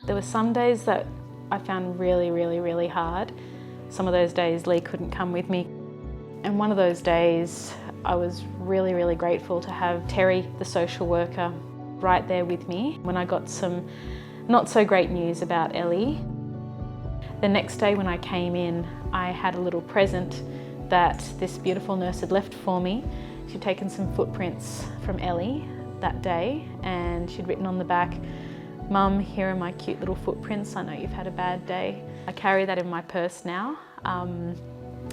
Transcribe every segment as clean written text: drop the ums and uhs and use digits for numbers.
There were some days that I found really hard. Some of those days Lee couldn't come with me. And one of those days I was really grateful to have Terry, the social worker, right there with me when I got some not so great news about Elly. The next day when I came in, I had a little present that this beautiful nurse had left for me. She'd taken some footprints from Elly that day and she'd written on the back, "Mum, here are my cute little footprints. I know you've had a bad day." I carry that in my purse now.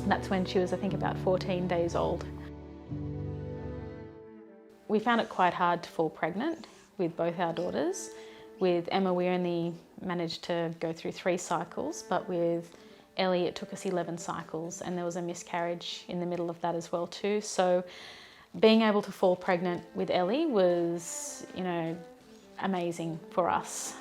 That's when she was, I think, about 14 days old. We found it quite hard to fall pregnant with both our daughters. With Emma, we only managed to go through 3 cycles, but with Elly, it took us 11 cycles, and there was a miscarriage in the middle of that as well too. So being able to fall pregnant with Elly was, amazing for us.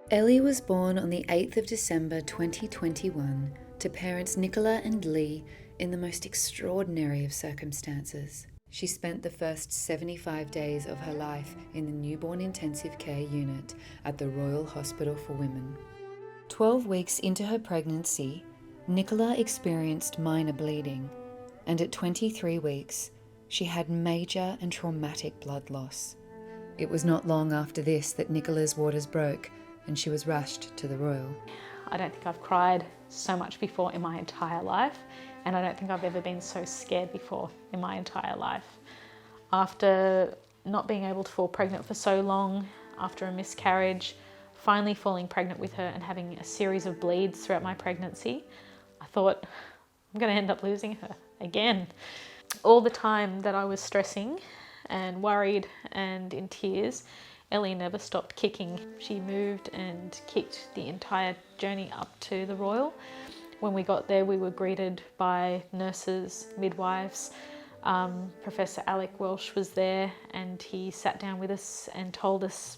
Elly was born on the 8th of December 2021 to parents Nicola and Lee in the most extraordinary of circumstances. She spent the first 75 days of her life in the newborn intensive care unit at the Royal Hospital for Women. 12 weeks into her pregnancy, Nicola experienced minor bleeding, and at 23 weeks, she had major and traumatic blood loss. It was not long after this that Nicola's waters broke and she was rushed to the Royal. I don't think I've cried so much before in my entire life, and I don't think I've ever been so scared before in my entire life. After not being able to fall pregnant for so long, after a miscarriage, finally falling pregnant with her and having a series of bleeds throughout my pregnancy, I thought, I'm going to end up losing her again. All the time that I was stressing and worried and in tears, Elly never stopped kicking. She moved and kicked the entire journey up to the Royal. When we got there, we were greeted by nurses, midwives. Professor Alec Welsh was there, and he sat down with us and told us,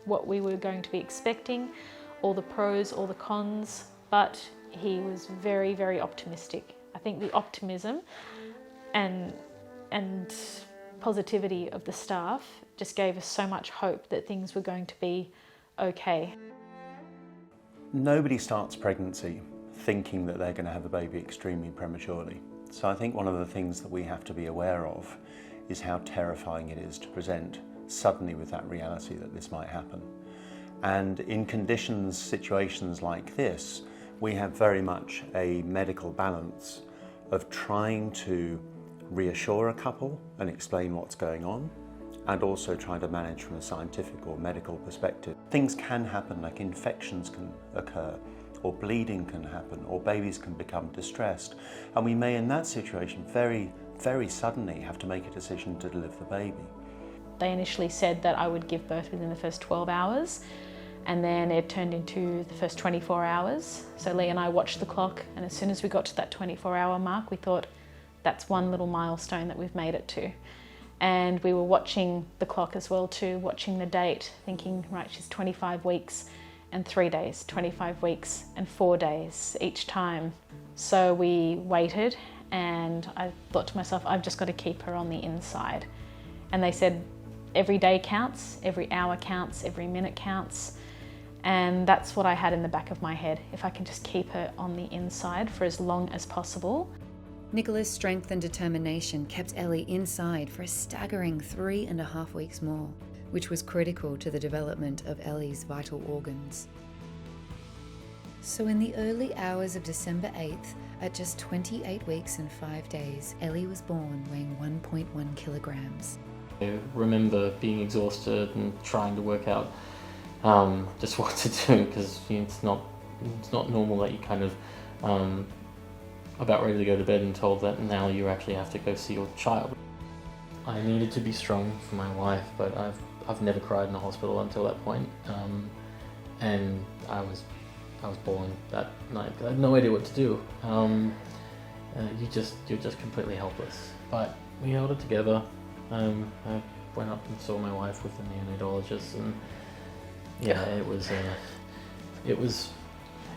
what we were going to be expecting, all the pros, all the cons, but he was very optimistic. I think the optimism and positivity of the staff just gave us so much hope that things were going to be okay. Nobody starts pregnancy thinking that they're going to have a baby extremely prematurely. So I think one of the things that we have to be aware of is how terrifying it is to present suddenly with that reality that this might happen. And in situations like this, we have very much a medical balance of trying to reassure a couple and explain what's going on, and also trying to manage from a scientific or medical perspective. Things can happen, like infections can occur, or bleeding can happen, or babies can become distressed, and we may in that situation very suddenly have to make a decision to deliver the baby. They initially said that I would give birth within the first 12 hours, and then it turned into the first 24 hours. So Lee and I watched the clock, and as soon as we got to that 24-hour mark, we thought, that's one little milestone that we've made it to. And we were watching the clock as well too, watching the date, thinking, right, she's 25 weeks and 3 days, 25 weeks and 4 days each time. So we waited, and I thought to myself, I've just got to keep her on the inside. And they said, every day counts, every hour counts, every minute counts. And that's what I had in the back of my head. If I can just keep her on the inside for as long as possible. Nicola's strength and determination kept Elly inside for a staggering 3.5 weeks more, which was critical to the development of Elly's vital organs. So in the early hours of December 8th, at just 28 weeks and 5 days, Elly was born weighing 1.1 kilograms. I remember being exhausted and trying to work out just what to do, because it's not normal that you kind of about ready to go to bed and told that now you actually have to go see your child. I needed to be strong for my wife, but I've never cried in the hospital until that point, and I was born that night. I had no idea what to do. You're just completely helpless. But we held it together. I went up and saw my wife with the neonatologist, and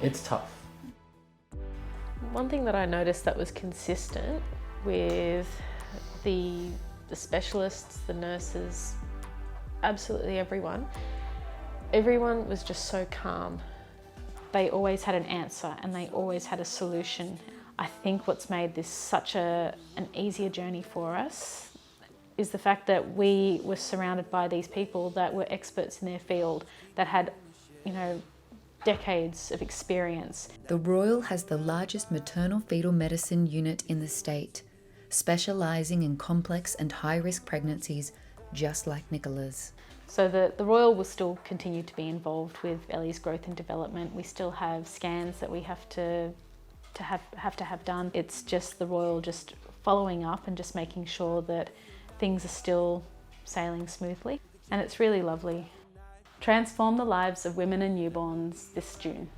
it's tough. One thing that I noticed that was consistent with the specialists, the nurses, absolutely everyone was just so calm. They always had an answer and they always had a solution. I think what's made this such an easier journey for us is the fact that we were surrounded by these people that were experts in their field, that had, decades of experience. The Royal has the largest maternal fetal medicine unit in the state, specialising in complex and high-risk pregnancies just like Nicola's. So the Royal will still continue to be involved with Elly's growth and development. We still have scans that we have to have done. It's just the Royal just following up and just making sure that things are still sailing smoothly. And it's really lovely. Transform the lives of women and newborns this June.